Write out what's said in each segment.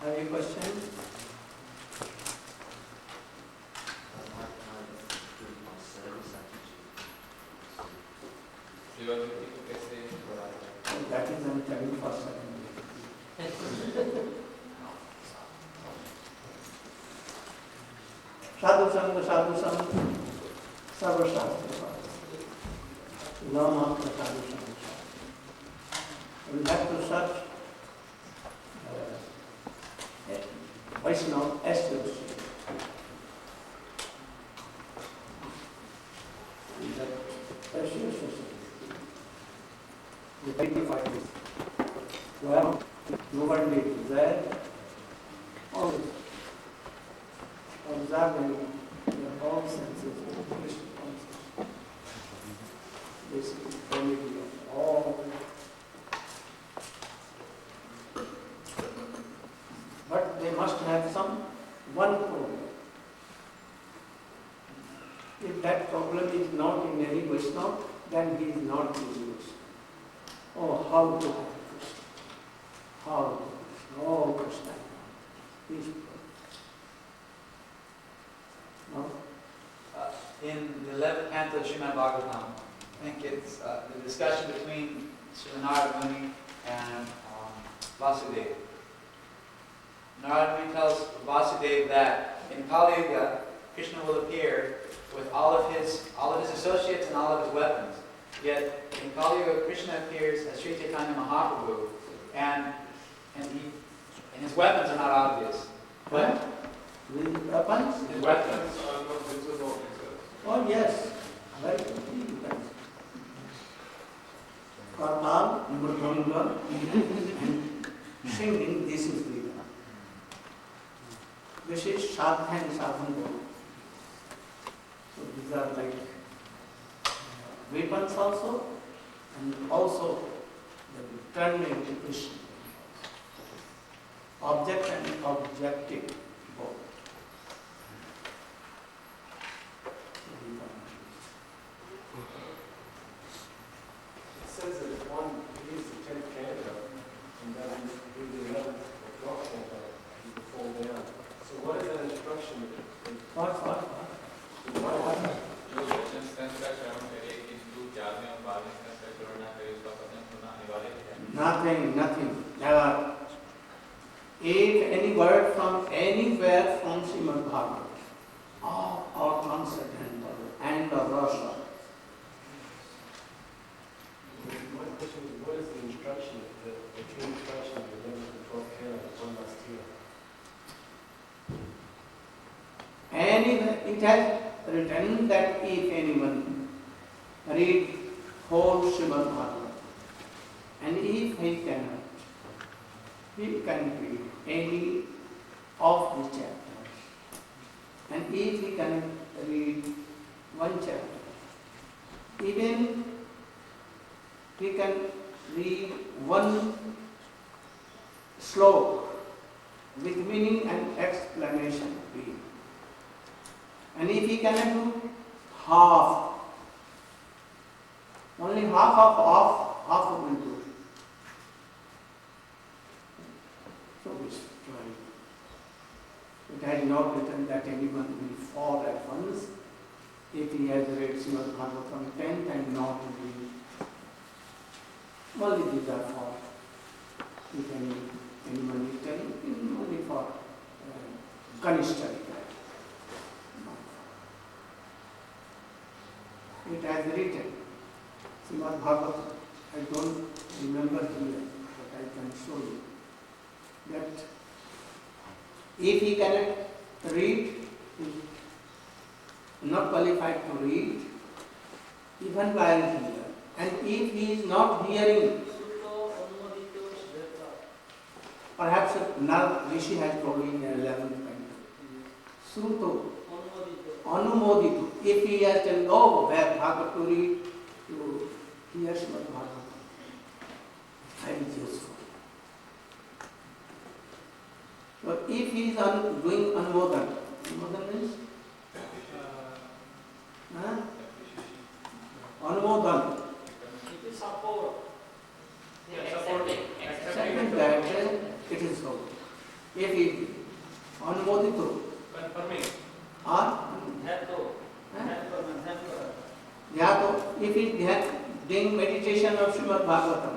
Have you question? That is I'm telling for second. Sadhu Sangha, Sarva Shastra. Learn after Sadhu Sangha. We have to search Vaishnava essence. That precious we identify this. Well, nobody is there. Always observing your all senses of Krishna consciousness. This is the quality of all. But they must have some one problem. If that problem is not in any Vaishnava, then he is not religious. Oh, how to have Krishna? How to Krishna? Oh, Krishna. Please. No? In the 11th canto of Srimad Bhagavatam, I think it's the discussion between Sri Narada Muni and Vasudeva. Narada Muni tells Vasudeva that in Kali Yuga, Krishna will appear with all of his associates and all of his weapons. Yet in Kali Yuga, Krishna appears as Sri Chaitanya Mahaprabhu, and his weapons are not obvious. But With weapons? his weapons are not visible. Oh yes. Right. Kartal, Murdanga, and singing, this is the this is Sadhana and Sadhana. So these are like weapons also, and also the turn into Krishna. Object and objective both. It says that if one reads the 10th canto and then read the 11th or 12th canto, he will fall down. So what is that instruction? What? Nothing, never. If any word from anywhere from Srimad Bhagavatam, or transcendental and the rasa. My question is, what is the instruction, the true instruction of the 11th and 12th canto that one must hear? Anywhere it has written that if anyone read whole Srimad Bhagavatam, and if he cannot, he can read any of the chapters. And if he cannot read one chapter, even he can read one slok with meaning and explanation. And if he cannot do half, only half will do. So it's trying. It has not written that anyone will fall at once if he has read Srimad Bhagavatam 10th and not read. Only these are for, if anyone is telling, only for Kanishta. It has written, Srimad Bhagavatam, I don't remember here, but I can show you, that if he cannot read, is not qualified to read, even while here, and if he is not hearing, perhaps now Rishi has told in 11th canto, Sruto, Anumoditu, if he has to know where Bhagavad to read, to hear Srimad Bhagavatam, very useful. So if he is doing Anumodan means? Anumodan. Support. Accepting that it is so. if he Anumodito Confirming. or Dhyato, if he doing meditation of Srimad Bhagavatam,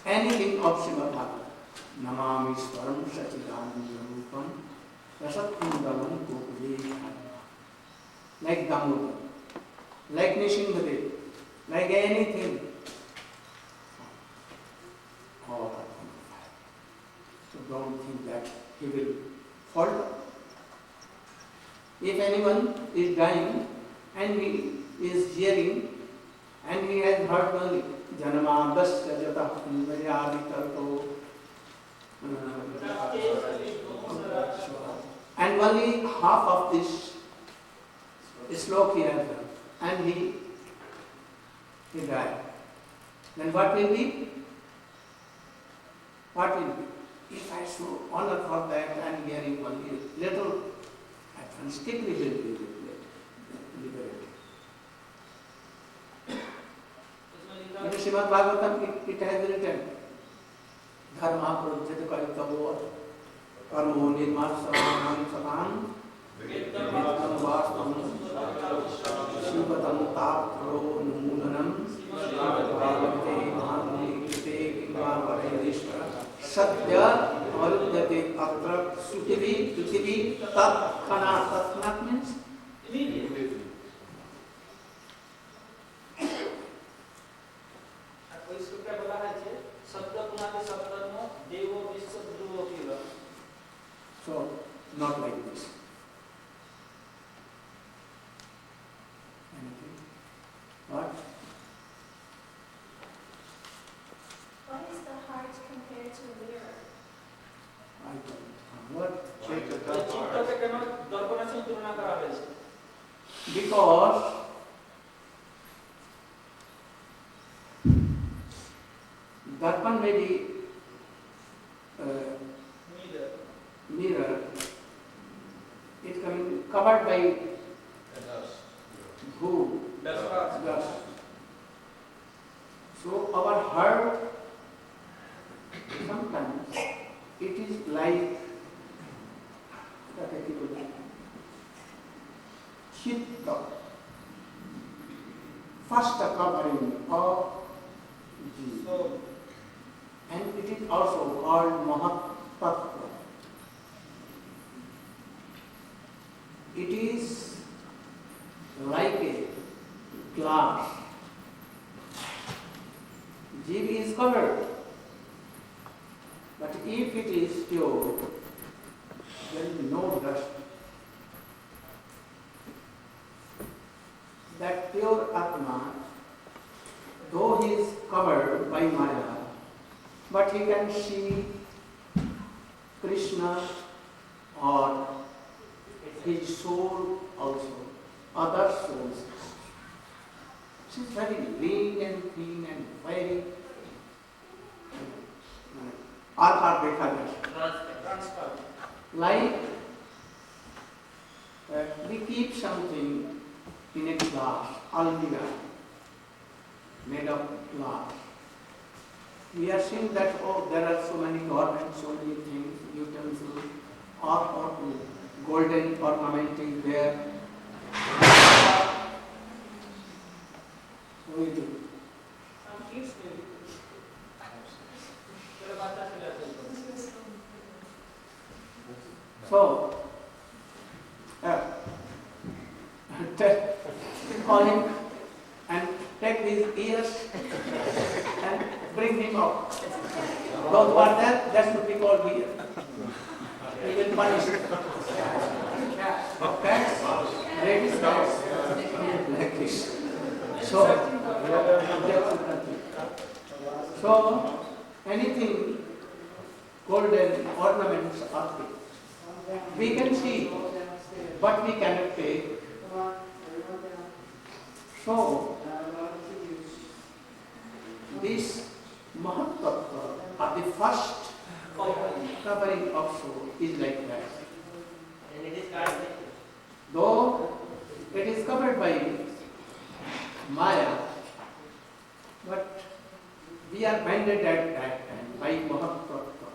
anything of Srimad Bhagavatam, Namami Swaram Sachidananda Rupam Rasakundalam Gopade, like Damodar, like Nishingadev, like anything, all are on fire. So don't think that he will falter. If anyone is dying and he is hearing and he has heard only Janamadasya Jatah Indrayavitarto and only half of this slok he has done and he died, then what will be? What will be? If I show honor for that and hearing only little, advance quickly will be liberated. In Srimad Bhagavatam it has written, Dharma Prajjata Kaitavo Karmo Nirmasaranam Satam Vitam Vastam Shivatam Tapro Numulanam Bhagavate Mahamikite Kimvavarayadishvara Satya Arudyate Atra Sutivi Prithvi Tat Khana Tatnat means Immediately. ওই শ্লোকে বলা হয়েছে শব্দ পুনাতে শব্দর্ম দেব বিশ্ব ধ্রুব কিল। So, not like this. Anything? What? Why is the heart compared to a mirror? I don't know. What? চিত্তকে কেন দর্পণের সঙ্গে তুলনা করা হয়েছে? Because darpan may be mirror, it can be covered by dust. So our heart, sometimes it is like chitta, first covering of the, and it is also called Mahat Tattva. It is like a glass. Jiva is covered, but if it is pure, there is no dust. That pure Atma, though he is covered by Maya, but he can see Krishna or his soul also, other souls. She is very lean and thin and very like we keep something in a glass, almira, made of glass. We are seeing that, oh, there are so many garments, so many things, utensils, or golden ornamenting there. So we do. So, call him and take his ears and bring him out. Those who are there, that should be called here. He will punish him. Cats, ladies, cats, like this. So, anything golden ornaments are there. We can see, but we cannot take. So, this Mahatattva, or the first covering of soul, is like that. And it is guided. Though it is covered by Maya, but we are binded at that time by Mahatattva.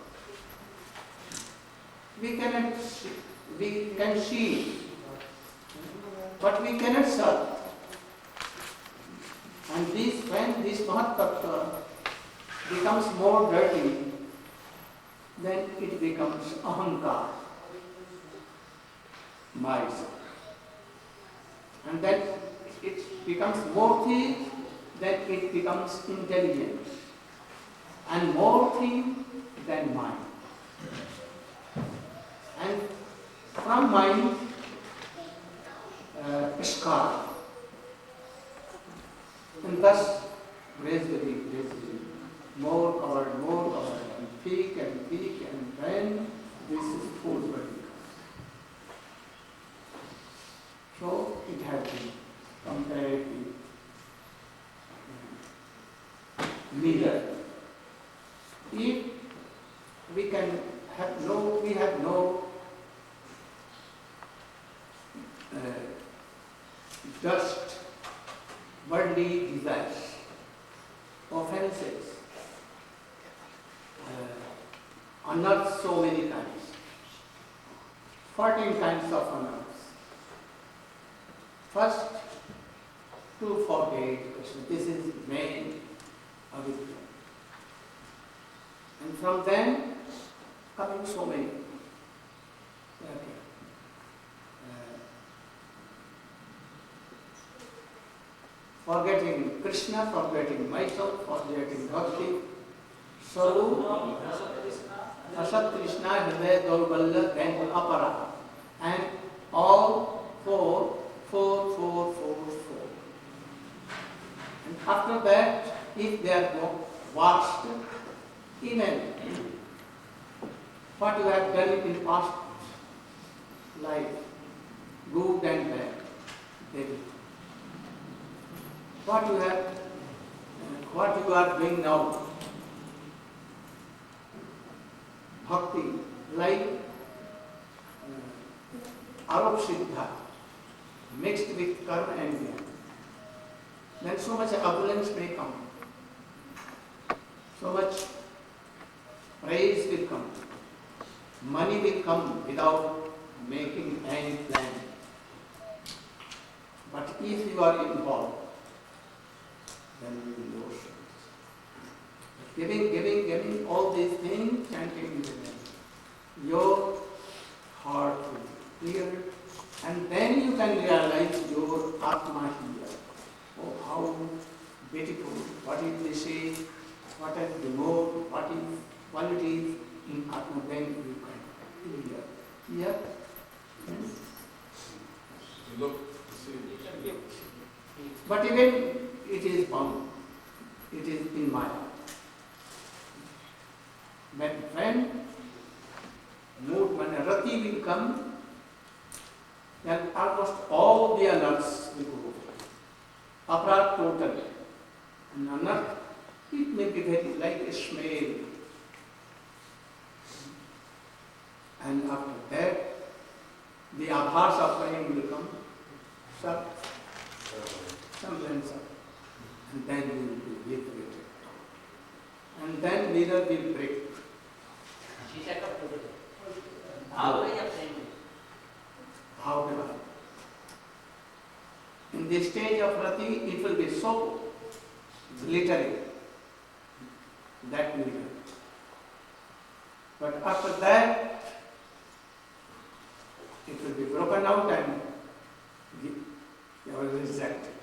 We cannot see, we can see, but we cannot serve. And this, when this Mahatattva becomes more dirty, then it becomes ahankar, myself. And then it becomes more thick, then it becomes intelligent. And more thing than mind. And from mind, scar. And thus, gradually, more covered, and peak, and then this is full body. So it has been compared to mirror. If we have no dust, worldly desires, offenses, are not so many kinds, 14 kinds of honors. First, to forget Krishna. This is main avidya. And from then, coming so many. Okay. Forgetting Krishna, forgetting myself, forgetting Bhakti, Saru, Asat Krishna, Hridaya, Daurbalya, then Apara. And all four. And after that, if they are washed, even what you have done in past life, good and bad, they will. What you are doing now, bhakti, like Arab Siddha, mixed with karma and jnana, then so much abundance may come, so much praise will come, money will come without making any plan. But if you are involved, then you will lose. Giving all these things, chanting the name, your heart will be clear, and then you can realize your Atma here. Oh, how beautiful! What is they say? What is the mode? What is qualities in Atma? Then you can hear. Here, You look to see. but even it is bound. It is in my heart. When mood, when rati will come, then almost all the anarths will go. Aparat total. And anarth, it may be very like a smell. And after that, the abhas of pain will come. Semblance of. And then you will be liberated. And then mirror will break. How can I? In the stage of rati, it will be so glittering, that mirror. But after that, it will be broken out and you will reject it.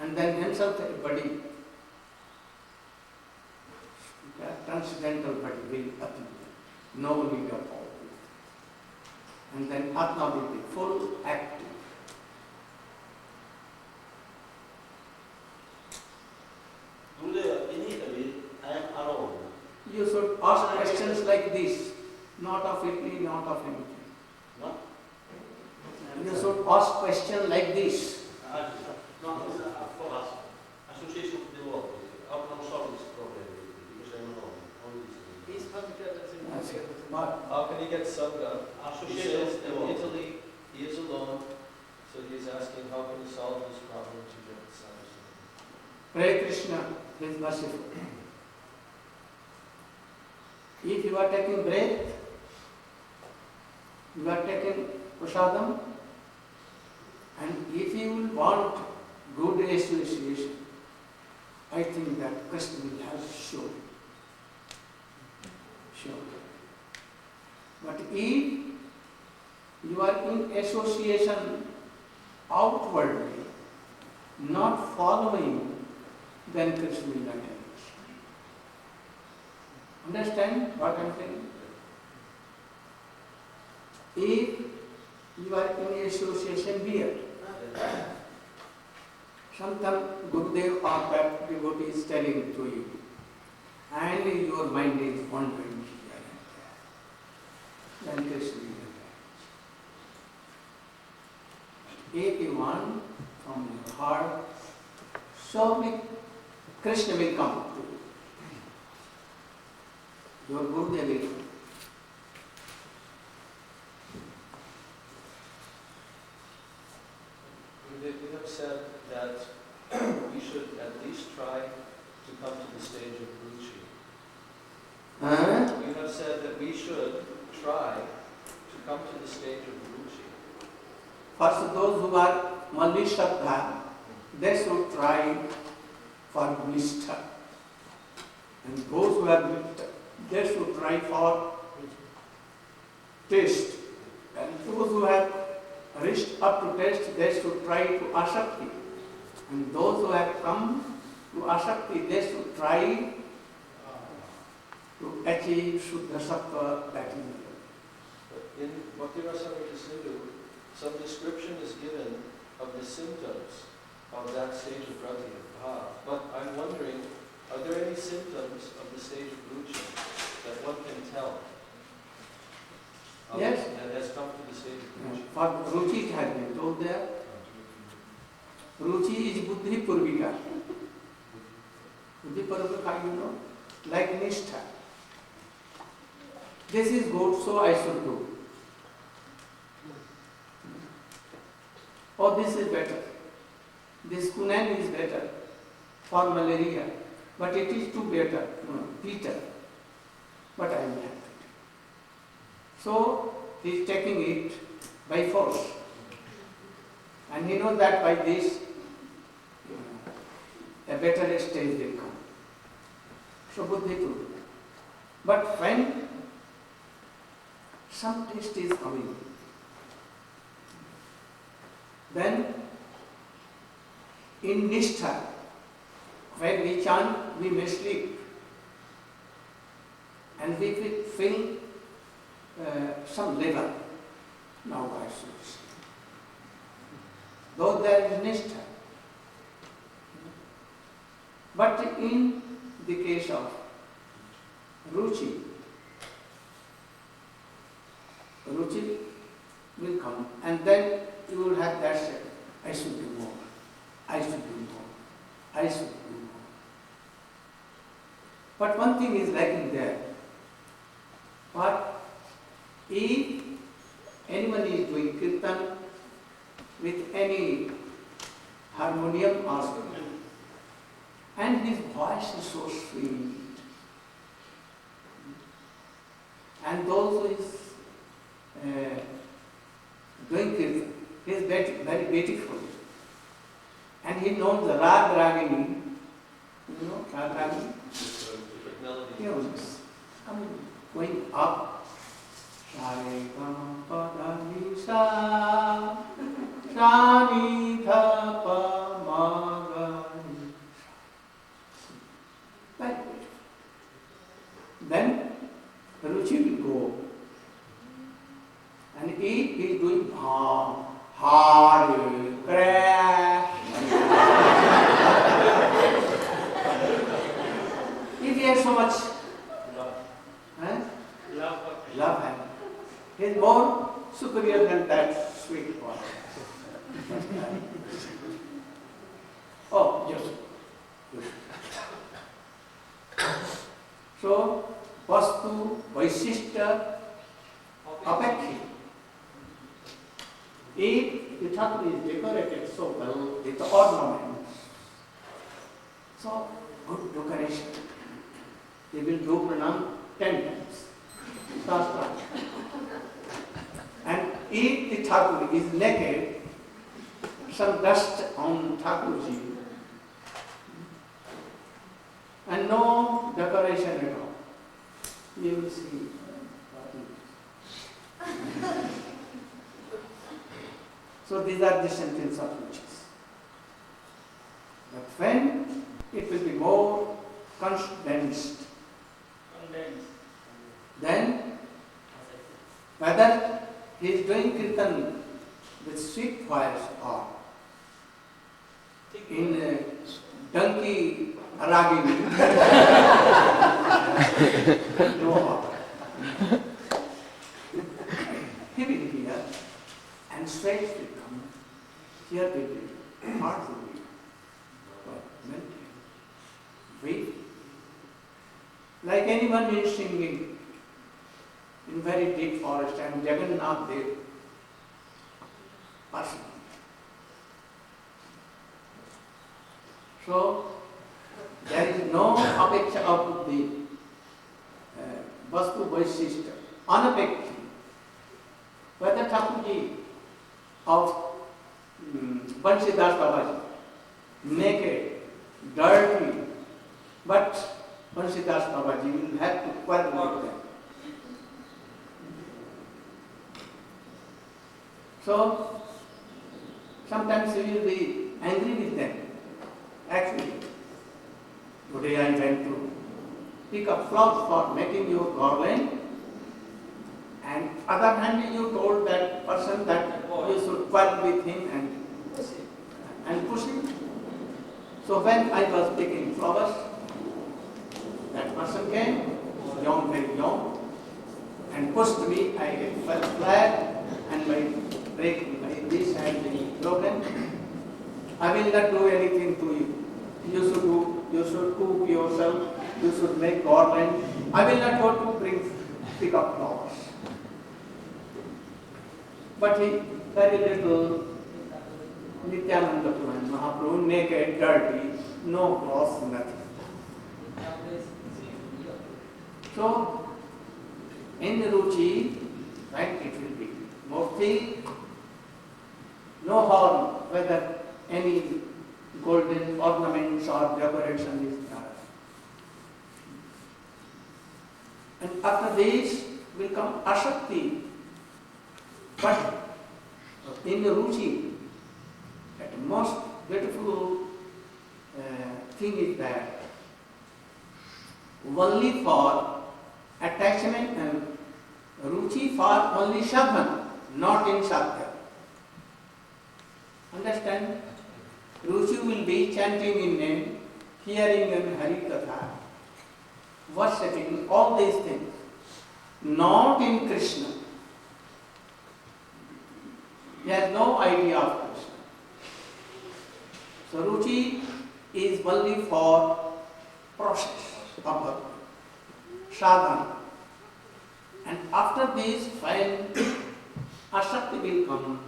And then himself a body, transcendental body will appear. No need of all this. And then Atma will be full active. Initially, I am alone. You should ask questions like this, not of Italy, not of anything. No? You should ask questions like this. No, for us, association with the world. How can I solve this problem? Because I'm alone. That's it. But How can he get Sangha? He Association says with the in world. Italy, he is alone, so he's asking how can he solve this problem to get the Sangha? Hare Krishna is merciful. If you are taking breath, You are taking prasadam, and if you will want good association, I think that Krishna will help sure. Sure. But if you are in association outwardly, not following, then Krishna will not help us. Understand what I am saying? If you are in association here, sometimes Gurudev or that devotee is telling to you, and your mind is wandering here and there, then Krishna will help. If you want from your heart, so Krishna will come to you. Your Gurudev will come. We have said that we should at least try to come to the stage of ruchi. Huh? You have said that we should try to come to the stage of ruchi. First, those who are only Shraddha, they should try for Nishtha. And those who are Nishtha, they should try for taste. And those who have reached up to taste, they should try to Asakti. And those who have come to Asakti, they should try to achieve Shuddha Sattva, that is. But in Bhakti Rasamrita Sindhu, some description is given of the symptoms of that stage of rati of bhav. But I'm wondering, are there any symptoms of the stage of ruchi that one can tell? Yes. That has come to the stage of ruchi. For Ruchi, it has been told there. Ruchi is Buddhi Purvika. Buddhi Purvika, you know, like Nishtha. This is good, so I should do. Oh, this is better. This Kunan is better for malaria, but it is too better, bitter. But I will have it. So he is taking it by force. And he knows that by this a better stage will come. So Buddhi Purvika. But when some taste is coming, then in Nishtha, when we chant, we may sleep. And we feel some level. Now I should sleep. Though there is Nishtha. But in the case of Ruchi, Ruchi will come, and then you will have that sense, I should do more, I should do more, I should do more. But one thing is lacking there. But if anyone is doing kirtan with any harmonium or something, and his voice is so sweet, and those who is doing kirtan, he is very beautiful, and he knows the Rag Ragini, you know, Rag Ragini, Different melodies. he knows, going up, Shari Gama Pada Ni Sa, Shani Tha Pa Ma Ga Ni Sa. Very beautiful. Then Ruchi will go. And he is doing Hare Krishna. If he has so much love him, he is more superior than that sweet one. Oh, yes. So, Vastu Vaishishta Apekhi. If the Thakur is decorated so well with ornaments, so good decoration, they will do pranam 10 times. Shastra. if the Thakur is naked, some dust on Thakurji, and no decoration at all, you will see what it is. So these are the sentence of riches. But when it will be more condensed, then whether he is doing kirtan with sweet voice or in donkey ragini, no, he will hear and straight will come. Here will be, heart will be, mental, weak. Like anyone who is singing in very deep forest and Jagannath there, person. So, there is no apeksha of the Vastu Vaishishta, unapekti. Whether Thakurji of Bansidas Babaji, naked, dirty, but Bansidas Babaji will have to quarrel with them. So, sometimes we will be angry with them. Actually, today I went to pick up flowers for making your garland, and other hand you told that person that you should quarrel with him and push him. So when I was picking flowers, that person came, young, very young, and pushed me. I fell flat and my this had been broken. I will not do anything to you. You should cook yourself, you should make garland. I will not go to pick up flowers. But he, very little, Nityananda Purana, Mahaprabhu, naked, dirty, no clothes, nothing. So, in the Ruchi, right, it will be Murti, no horn, whether any golden ornaments or decoration is done. And after this will come Asakti. But in the Ruchi, the most beautiful thing is that only for attachment and Ruchi for only Sadhana, not in Satya. Understand? Ruchi will be chanting in name, hearing in Hari Katha, worshipping, all these things, not in Krishna. He has no idea of Krishna. So Ruchi is only for process of bhakti, sadhana. And after this, when Asakti will come,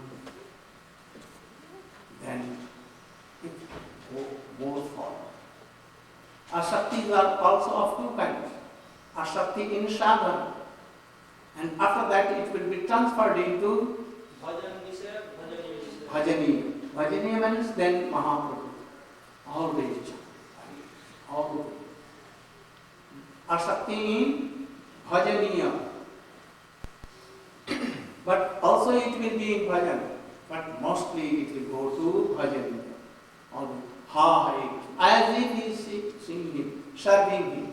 then it goes forward. Asaktis are also of two kinds. Asakti in sadhana, and after that it will be transferred into Bhajaniya. Bhajaniya means then Mahaprabhu. Always. Always. Asakti in Bhajaniya. But also it will be in bhajan. But mostly it will go to bhajan. Always. Ha, ha, as if he is singing him, serving him.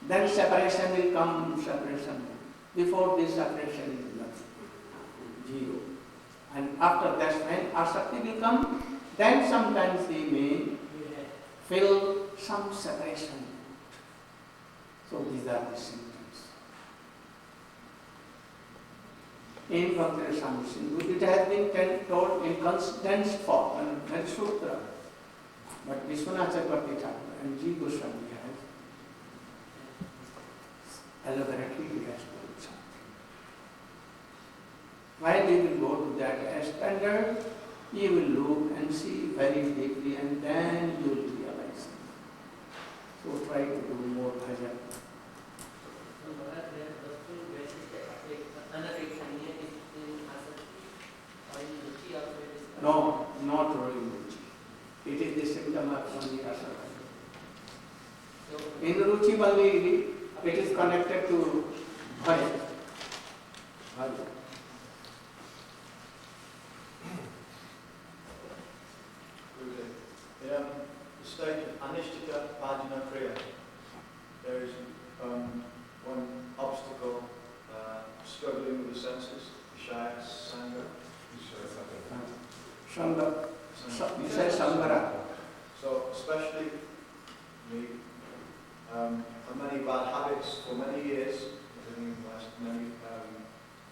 Then separation will come, separation. Before this separation is nothing. Zero. And after that, when Asakti will come, then sometimes he may feel some separation. So these are the symptoms. In Bhakti-Rasamrita Sindhu, it has been told in condensed form and sutra. But Vishwanath Chakravarti Thakur and G. Goswami has elaborately he has told something. While you will go to that standard, you will look and see very deeply and then you will realize. So try to do more bhajan. No, not rolling ruchi. It is the symptom of only rasa. In ruchi only it is connected to bhaya. The state of Anishtita Bhajana Kriya, there is one obstacle, struggling with the senses, Shaya Sangha. Sangha, you say Sangara. So especially me, for many bad habits for many years, many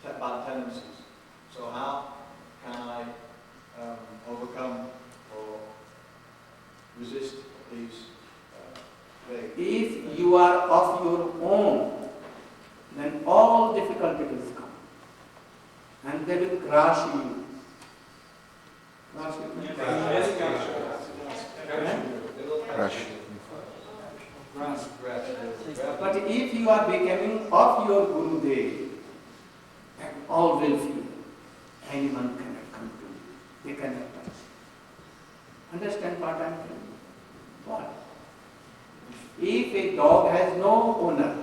bad tendencies. So how can I overcome or resist these plagues? If you are of your own, then all difficulties will come. And they will crush you. Crush you. But if you are becoming of your Gurudev, then all will feel. Anyone cannot come to you. They cannot touch. Understand what I am telling you? What? If a dog has no owner,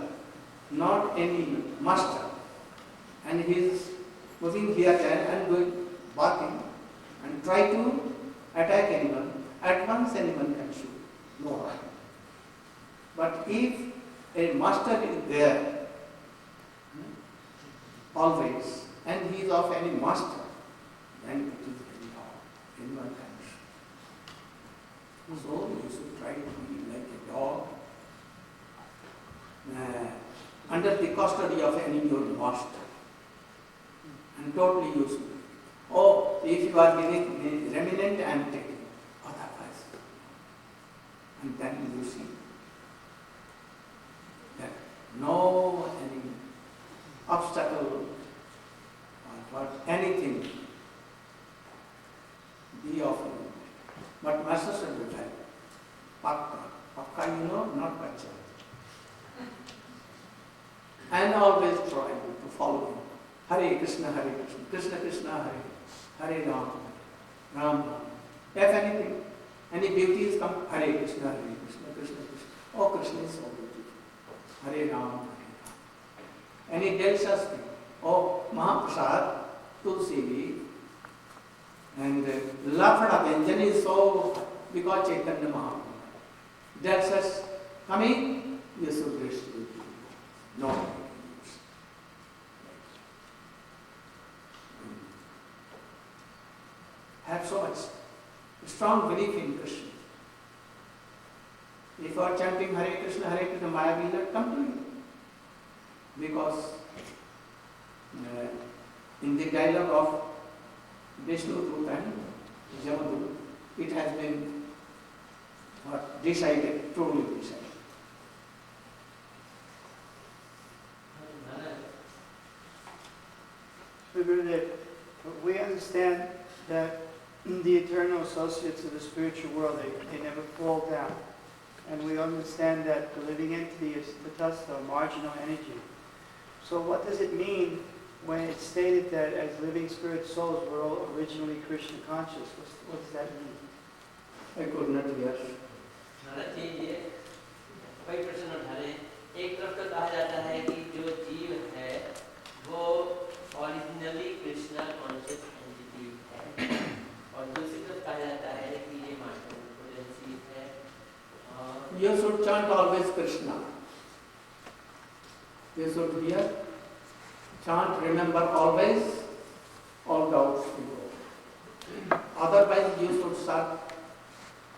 not any master, and he is moving here and going barking and try to attack anyone, at once anyone can shoot. No harm. But if a master is there, always, and he is of any master, then it is very hard. Anyone can shoot. So you should try to be like a dog, under the custody of any your master, and totally useful. Oh, if you are giving the remnant, I am taking, otherwise. And then you see that no any obstacle or what anything be of you. But Master said will tell, Pakka. Pakka you know, not Pacha. And always try to follow him. Hare Krishna, Krishna Krishna, Hare Ram, Ram Ram. If anything, any beauties come, Hare Krishna, Krishna Krishna. Oh, Krishna is so beautiful. Hare Ram, Hare Ram. Any delicious thing. Oh, Mahaprasad, Tulsi leaf, and Lafada Vyanjan is so, because Chaitanya Mahaprabhu. Delicious coming, you should wish to do. No. Have so much strong belief in Krishna. If you are chanting Hare Krishna, Maya will not come to you. Because in the dialogue of Vishnu Dut and Jamadut, it has been decided, truly decided. Gurudev, we understand that the eternal associates of the spiritual world, they never fall down. And we understand that the living entity is tatastha, marginal energy. So what does it mean when it's stated that as living spirit souls we're all originally Krishna conscious? What does that mean? I could not hear. महाराज जी ये कोई प्रश्न उठा रहे हैं। एक तरफ तो कहा जाता है कि जो जीव है वो ओरिजिनली कृष्णा कॉन्शियस एंटिटी है, और दूसरी तरफ कहा जाता है कि ये मार्जिनल पोटेंसी है। You should chant always Krishna. You should hear, chant, remember always, all doubts will go. Otherwise you should start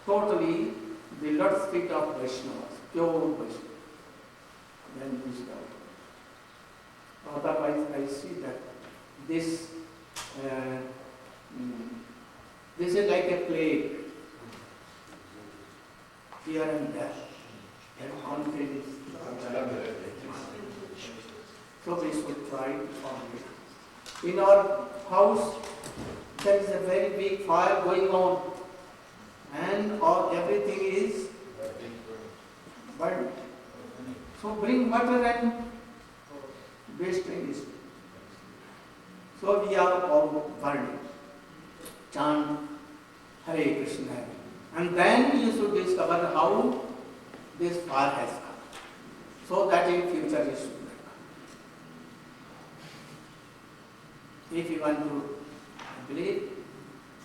totally the Lord's feet of Vaishnavas, pure Vaishnavas. Then this doubt. Otherwise I see that this is like a plague. Fear and death. And conflict is so we should try to find it. In our house, there is a very big fire going on, and everything is burnt. So bring water and wasting it. So we are all burning. chant Hare Krishna. And then you should discover how this far has come, so that in future you should not come. If you want to believe,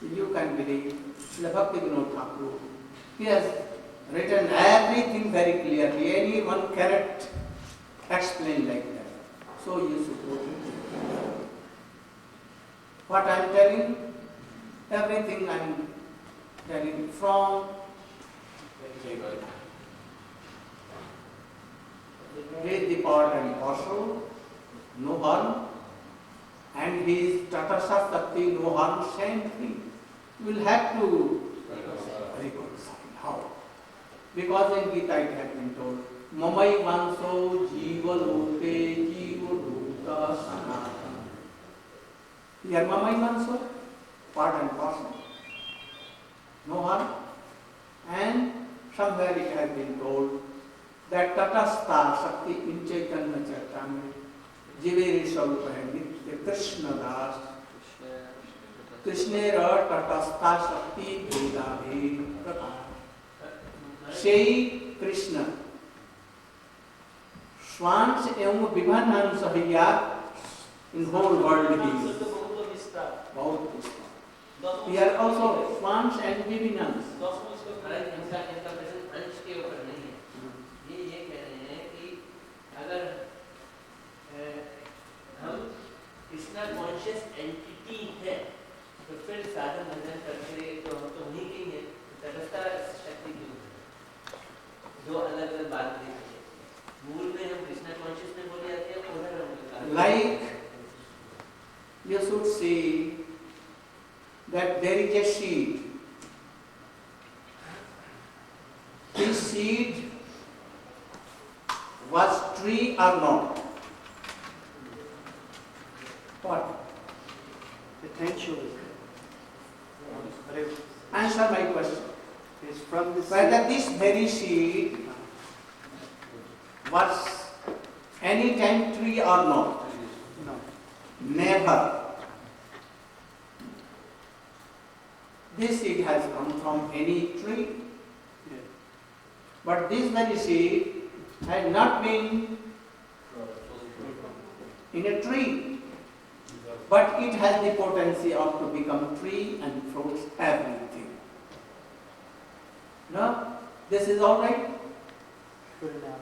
you can believe. Srila Bhakti Vinod Thakur, he has written everything very clearly. Anyone cannot explain like that. So you should go to it. What I am telling, everything I am telling from with the part and parcel, no harm, and his Tata Shakti, no harm, same thing. You will have to reconcile. How? Because in Gita it has been told, Mamai Vanso Jiva Loke Jiva Bhuta Sanatana. Here Mamai Vanso, part and parcel, no harm. And somewhere it has been told that Tatastha Shakti in Chaitanya Charitamrita Jiveri Swarupa Nitya Krishna Das Krishnera Tatastha Shakti Vedabhe Prakar. Sei Krishna Swans एवं विभिन्न अंशहिया in whole world he is. बहुत विस्तार. We are also swans and divinans. इनका प्रश्न अंश के ऊपर नहीं है. ये कह रहे हैं कि अगर हम कृष्णा कॉन्शियस एंटिटी है तो फिर साधन भजन करके तो हम तो नहीं कहेंगे. तटस्था शक्ति क्यों? दो अलग अलग बात देखिए. मूल में हम कृष्णा कॉन्शियस में बोले जाते हैं, उधर हम Like you should see that there is a seed. This seed was tree or not? What? Potentially. But it Answer my question. is from the Whether seed. this very seed was any time tree or not? No. Never. This seed has come from any tree. Yeah. But this very seed had not been in a tree. But it has the potency of to become tree and fruits, everything. No? This is all right? Good enough.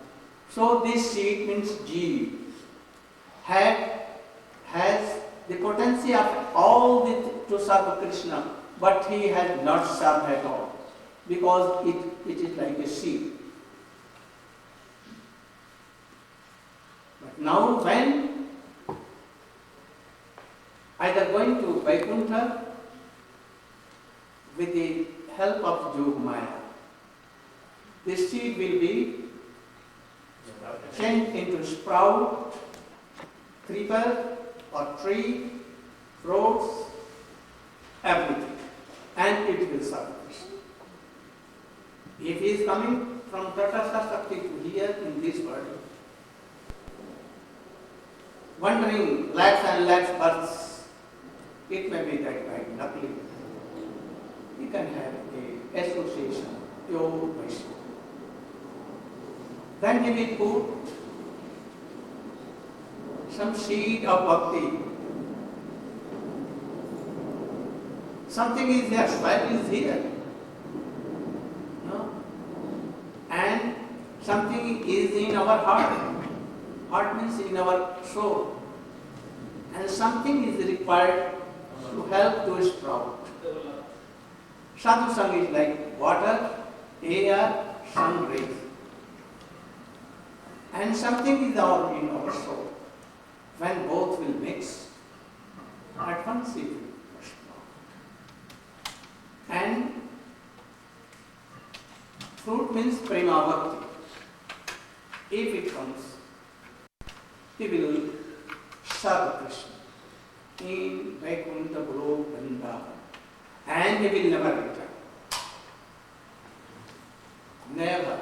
So this seed means Jeev has the potency of all to serve Krishna, but he has not served at all because it is like a seed. But now when either going to Vaikuntha with the help of Yog Maya, this seed will be changed into sprout, creeper or tree, fruits, everything, and it will serve Krishna. If he is coming from Tatastha Shakti to here in this world, wandering lakhs and lakhs births, it may be that by luckily he can have a association, Yog Vaishnava. Then he will put some seed of bhakti. Something is there, soil is here. No? And something is in our heart. Heart means in our soul. And something is required to help to sprout. Sadhu Sangha is like water, air, sun rays. And something is in our soul. When both will mix, at once it will sprout. And fruit means prema bhakti. If it comes, he will serve Krishna in Vaikuntha Guru Vrindavan, and he will never return. Never.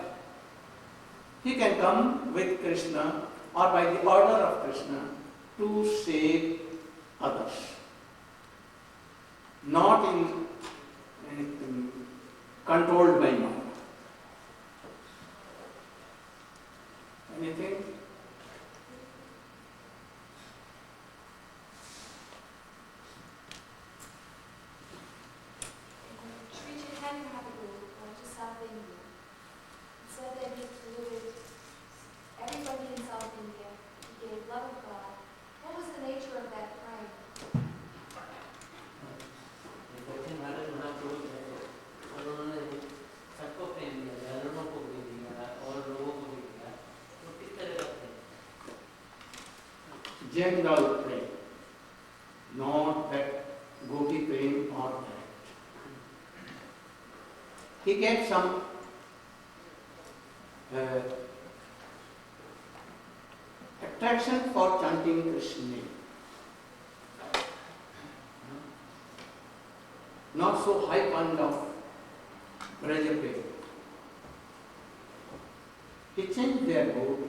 He can come with Krishna or by the order of Krishna to save others. not in anything controlled by Maya. Anything? Sri Chaitanya Mahaprabhu went to South India. He said that he polluted everybody in South India. He gave love of God. What was the nature of that pride? दक्षिण भारत महाप्रभु जो है उन्होंने सबको प्रेम दिया, जानवरों को भी दिया और लोगों को भी दिया, तो किस तरह का प्रेम? General prem, not that gopi prem or that. He gave some attraction for chanting Krishna name. Not so high kind of Braja prem. He changed their mood.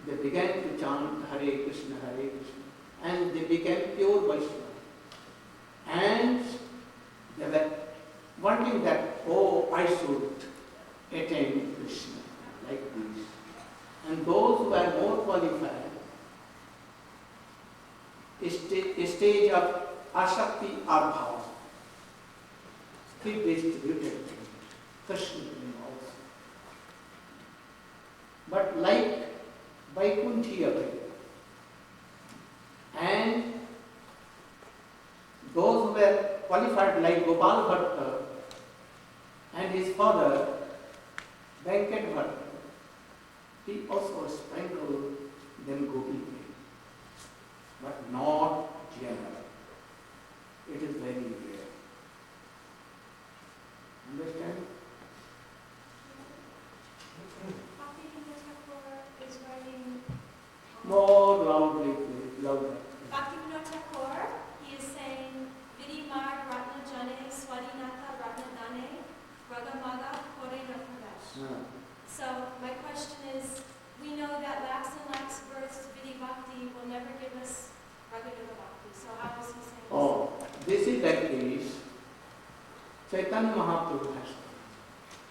They began to chant Hare Krishna, and they became pure Vaishnava. And they were wanting that, oh, I should attain Krishna, like this. And those who are more qualified, stage of Asakti or Bhava, he distributed Krishna also. But like Vaikunthiya prem, and those who were qualified like Gopal Bhatta and his father Venkat Bhatta, he also sprinkled them gopi prem, but not general. It is very rare. Understand? Bhaktivinoda Thakur is writing. More loudly, please, louder. Bhaktivinoda Thakur, he is saying, Vidimar Ratna Jane Swadinatha Ratna Dane Ragamaga Kore Napravesh. So my question is, we know that lakhs and lakhs births Vidhi Bhakti will never give us Raganuga Bhakti. So how is he saying this? Oh, this is like this. Chaitanya Mahaprabhu has come.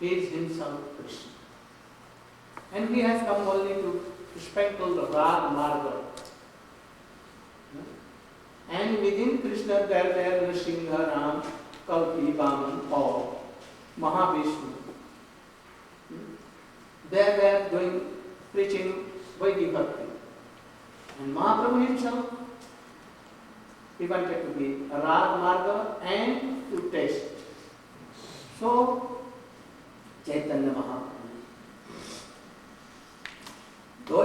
He is himself Krishna. And he has come only to sprinkle the Rag Marga. And within Krishna there were Nrsimha, Ram, Kalki, Vaman, or Mahavishnu. They were preaching Vaidhi Bhakti. And Mahaprabhu himself, he wanted to be a Rag Marga and to taste. So, Chaitanya Mahaprabhu